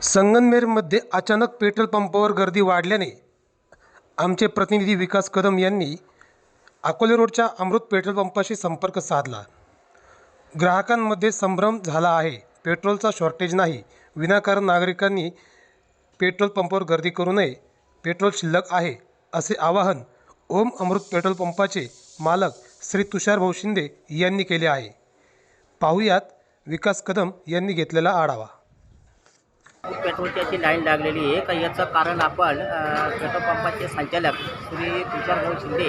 संगमनेरमध्ये अचानक पेट्रोल पंपावर गर्दी वाढल्याने आमचे प्रतिनिधी विकास कदम यांनी अकोले रोडच्या अमृत पेट्रोल पंपाशी संपर्क साधला। ग्राहकांमध्ये संभ्रम झाला आहे। पेट्रोलचा शॉर्टेज नाही, विनाकारण नागरिकांनी पेट्रोल पंपावर गर्दी करू नये, पेट्रोल शिल्लक आहे असे आवाहन ओम अमृत पेट्रोल पंपाचे मालक श्री तुषार भाऊ शिंदे यांनी केले आहे। पाहुयात विकास कदम यांनी घेतलेला आढावा। पेट्रोलची अशी लाईन लागलेली आहे का याचं कारण आपण पेट्रोल पंपाचे संचालक श्री तुषार भाऊ शिंदे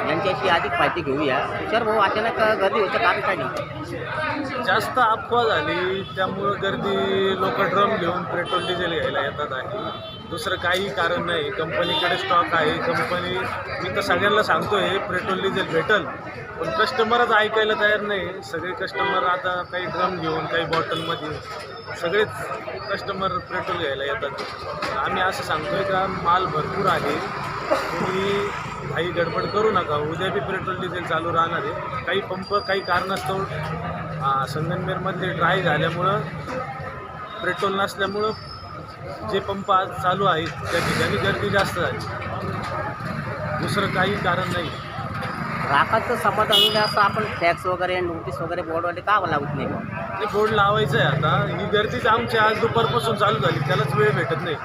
यांच्याशी अधिक माहिती घेऊया। तुषार भाऊ, अचानक गर्दी होतं कारण काय नाही? जास्त अफवा झाली त्यामुळं गर्दी, लोक ड्रम घेऊन पेट्रोल डिझेल घ्यायला येतात आहे। दुसरं काही कारण नाही। कंपनीकडे स्टॉक आहे। कंपनी, मी तर सगळ्यांना सांगतोय पेट्रोल डिझेल भेटल, पण कस्टमरच ऐकायला तयार नाही। सगळे कस्टमर आता काही ड्रम घेऊन, काही बॉटलमध्ये, सगळेच कस्टमर पेट्रोल घ्यायला येतात। आम्ही असं सांगतोय का माल भरपूर आहे, तुम्ही काही गडबड करू नका। उद्या बी पेट्रोल डिझेल चालू राहणार आहे। काही पंप काही कारणास्तव संगमनेरमध्ये ड्राय झाल्यामुळं, पेट्रोल नसल्यामुळं जे पंप आज चालू आहेत त्या ठिकाणी गर्दी जास्त झाली। दुसरं काही कारण नाही। ग्राहकाचं समाधान होईल असं आपण टॅक्स वगैरे, नोटीस वगैरे बोर्डवाले का लावत नाही? ते बोर्ड लावायचं आहे। आता ही गर्दीच आमची आज दुपारपासून चालू झाली, त्यालाच वेळ भेटत नाही।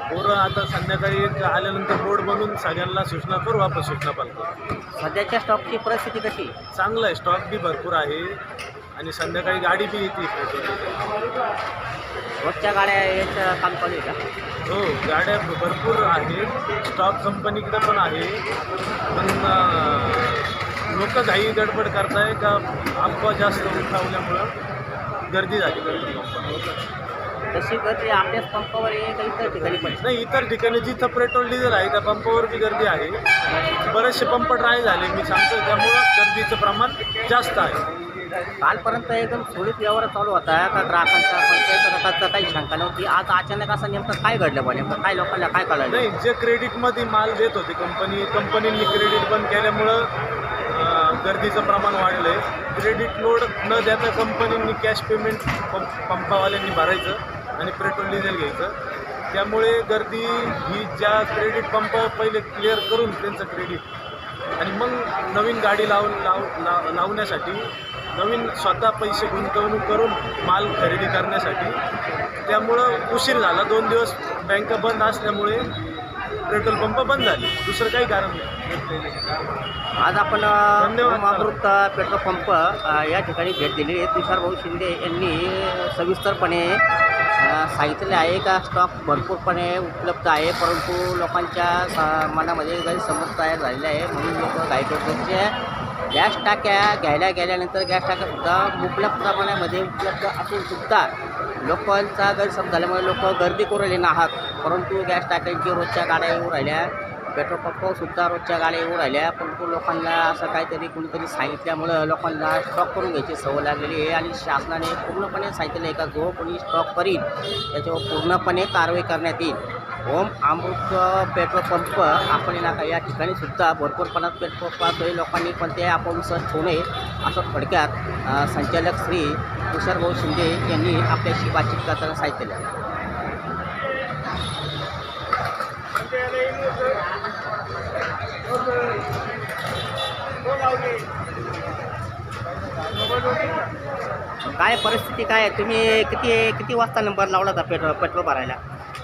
पोरं आता संध्याकाळी आल्यानंतर बोर्ड बनवून सगळ्यांना सूचना करू, आपण सूचना पालतो। सध्याच्या स्टॉकची परिस्थिती कशी? चांगलं आहे, स्टॉक बी भरपूर आहे आणि संध्याकाळी गाडी बी येते। रोजच्या गाड्या याचं काम चालू आहे का? हो, गाड्या भरपूर आहेत, स्टॉक कंपनीकडे पण आहे, पण लोक घाई गडबड करताय का अफवा जास्त उठावल्यामुळं गर्दी झाली पेट्रोल पंपावर। तशी गर्दी आपल्याच पंपावर आहे का इतर ठिकाणी पण? नाही, इतर ठिकाणी जिथं पेट्रोल डिझेल आहे त्या पंपावर बी गर्दी आहे। बरेचसे पंप ड्राय झाले, मी सांगतो, त्यामुळं गर्दीचं प्रमाण जास्त आहे। कालपर्यंत एकदम सुरळीत व्यवहार चालू होता का ग्राहकांचा, पण काही शंका नव्हती। आज अचानक असं नेमकं काय घडलं बा? नेमकं काय लोकांना काय कळलं नाही? जे क्रेडिटमध्ये माल देत होते कंपनींनी क्रेडिट बंद केल्यामुळं गर्दीचं प्रमाण वाढलं आहे। क्रेडिट लोड न देता कंपनींनी कॅश पेमेंट पंपावाल्यांनी भरायचं आणि पेट्रोल डिझेल घ्यायचं। त्यामुळे गर्दी ही, ज्या क्रेडिट पंप पहिले क्लिअर करून त्यांचं क्रेडिट आणि मग नवीन गाडी लावण्यासाठी, नवीन स्वतः पैसे गुंतवणूक करून माल खरेदी करण्यासाठी, त्यामुळं उशीर झाला। 2 दिवस बँका बंद असल्यामुळे पेट्रोल पंप बंद झाले, दुसरं काही कारण नाही। आज आपण अमृत पेट्रोल पंप या ठिकाणी भेट दिली आहे। तुषार भाऊ शिंदे यांनी सविस्तरपणे सांगितलेले आहे का स्टॉक भरपूरपणे उपलब्ध आहे, परंतु लोकांच्या मनामध्ये गैरसमज तयार झालेला आहे, म्हणून लोक घाई करतात। गॅस टाक्या घ्यायला गेल्यानंतर गॅस टाक्यासुद्धा मुबलक प्रमाणामध्ये उपलब्ध असूनसुद्धा लोकांचा गैरसमज झाल्यामुळे लोक गर्दी करू राहिले नाहक, परंतु गॅस टाक्यांची रोजच्या गाड्या येऊ राहिल्या, पेट्रोल पंपावरसुद्धा रोजच्या गाड्या येऊ राहिल्या, परंतु लोकांना असं काहीतरी कुणीतरी सांगितल्यामुळं लोकांना स्टॉक करून घ्यायची सवय लागलेली आहे। आणि शासनाने पूर्णपणे सांगितलेलं आहे का जो कोणी स्टॉक करील त्याच्यावर पूर्णपणे कारवाई करण्यात येईल। ओम अमृत पेट्रोल पंप आपण या ठिकाणी सुद्धा भरपूर प्रमाणात पेट्रोल पाहतोय। लोकांनी पण ते अपविश्वास ठेवू नये असं थोडक्यात संचालक श्री तुषार भाऊ शिंदे यांनी आपल्याशी बातचीत करताना सांगितलेलं आहे। काय परिस्थिती काय आहे? तुम्ही किती वाजता नंबर लावला होता पेट्रोल भरायला?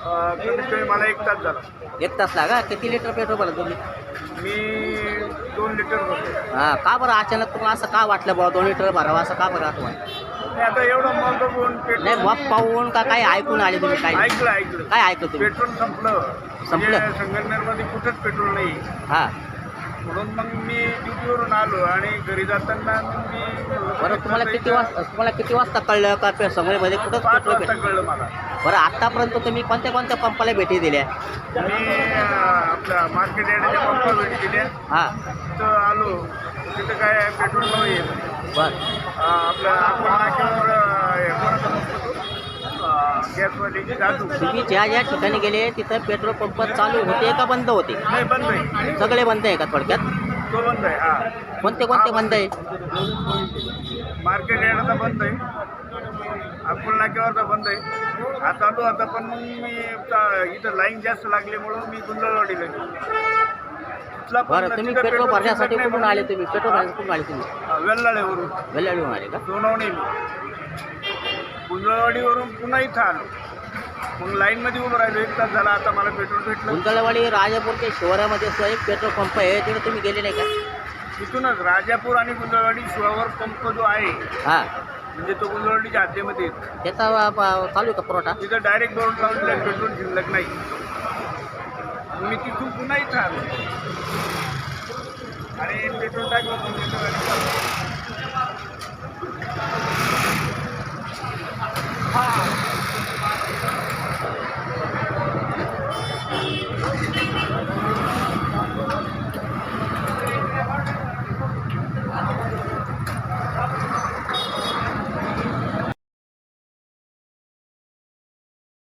मला 1 तास झाला। 1 तास लागा? किती लिटर पेट्रोल भरलं तुम्ही? मी 2 लिटर भरतो। हां, का बरं अचानक तुम्हाला असं का वाटलं बाबा 2 लिटर भरावं, असं का बरं तुम्हाला? आता एवढं मग बघून नाही, मग पाहून का काय ऐकून आले तुम्ही? काय ऐकलं काय ऐकलं तुम्ही? पेट्रोल संपलं। संगमनेरमध्ये कुठंच पेट्रोल नाही। हां, म्हणून मग मी ड्युटीवरून आलो आणि घरी जाताना मी बरं, तुम्हाला किती वाजता कळलं का संगमनेरमध्ये कुठंच 5 पेट्रोल वाजता कळलं मला। बरं, आत्तापर्यंत तुम्ही कोणत्या पंपाला भेटी दिल्या? मी आपल्या मार्केट यार्डाच्या पंपाला भेटी दिल्या। हां, तिथं आलो, तिथं काय पेट्रोल नाही आहे। बरं, आपल्या आपण नाक्यावर गॅसवाली जातो। तुम्ही ज्या ठिकाणी गेले तिथं पेट्रोल पंप चालू होते का बंद होते? नाही, बंद आहे। सगळे बंद आहे का थोडक्यात? तो बंद आहे। हां, कोणते बंद आहे? मार्केट यार्डाचा बंद आहे अकोला नाक्यावर बंद आहे. आता आलो आता, पण मग मी इथं लाईन जास्त लागल्यामुळं मी गुंजळवाडीला गेलो. तिथला पण बरं, तुम्ही तिथं पेट्रोल भरण्यासाठी भेटत नाही कुठून आले? तुम्ही पेट्रोल भरण्यासाठी कुठून आले? तुम्ही वेल्लाळेवरून वेल्लाळीहून आले का? सोनवणे, गुंजळवाडीवरून पुन्हा इथं आलो. मग लाईनमध्ये उभं राहिलो, 1 तास झाला. आता मला पेट्रोल भेटलं. गुंतळवाडी राजापूरच्या शिवारामध्ये सुद्धा एक पेट्रोल पंप आहे, तिकडे तुम्ही गेले नाही का? तिथूनच राजापूर आणि गुंजळवाडी शिवावर पंप जो आहे, हां, म्हणजे तो गुंजळवाडीच्या हद्दीमध्ये येतो. त्याचा चालू आहे का पुरवठा? तिथं डायरेक्ट बोर्ड लावलेला आहे, पेट्रोल शिल्लक नाही. मी तिथून पुन्हा इथं आलो आणि पेट्रोल टाकलं. हां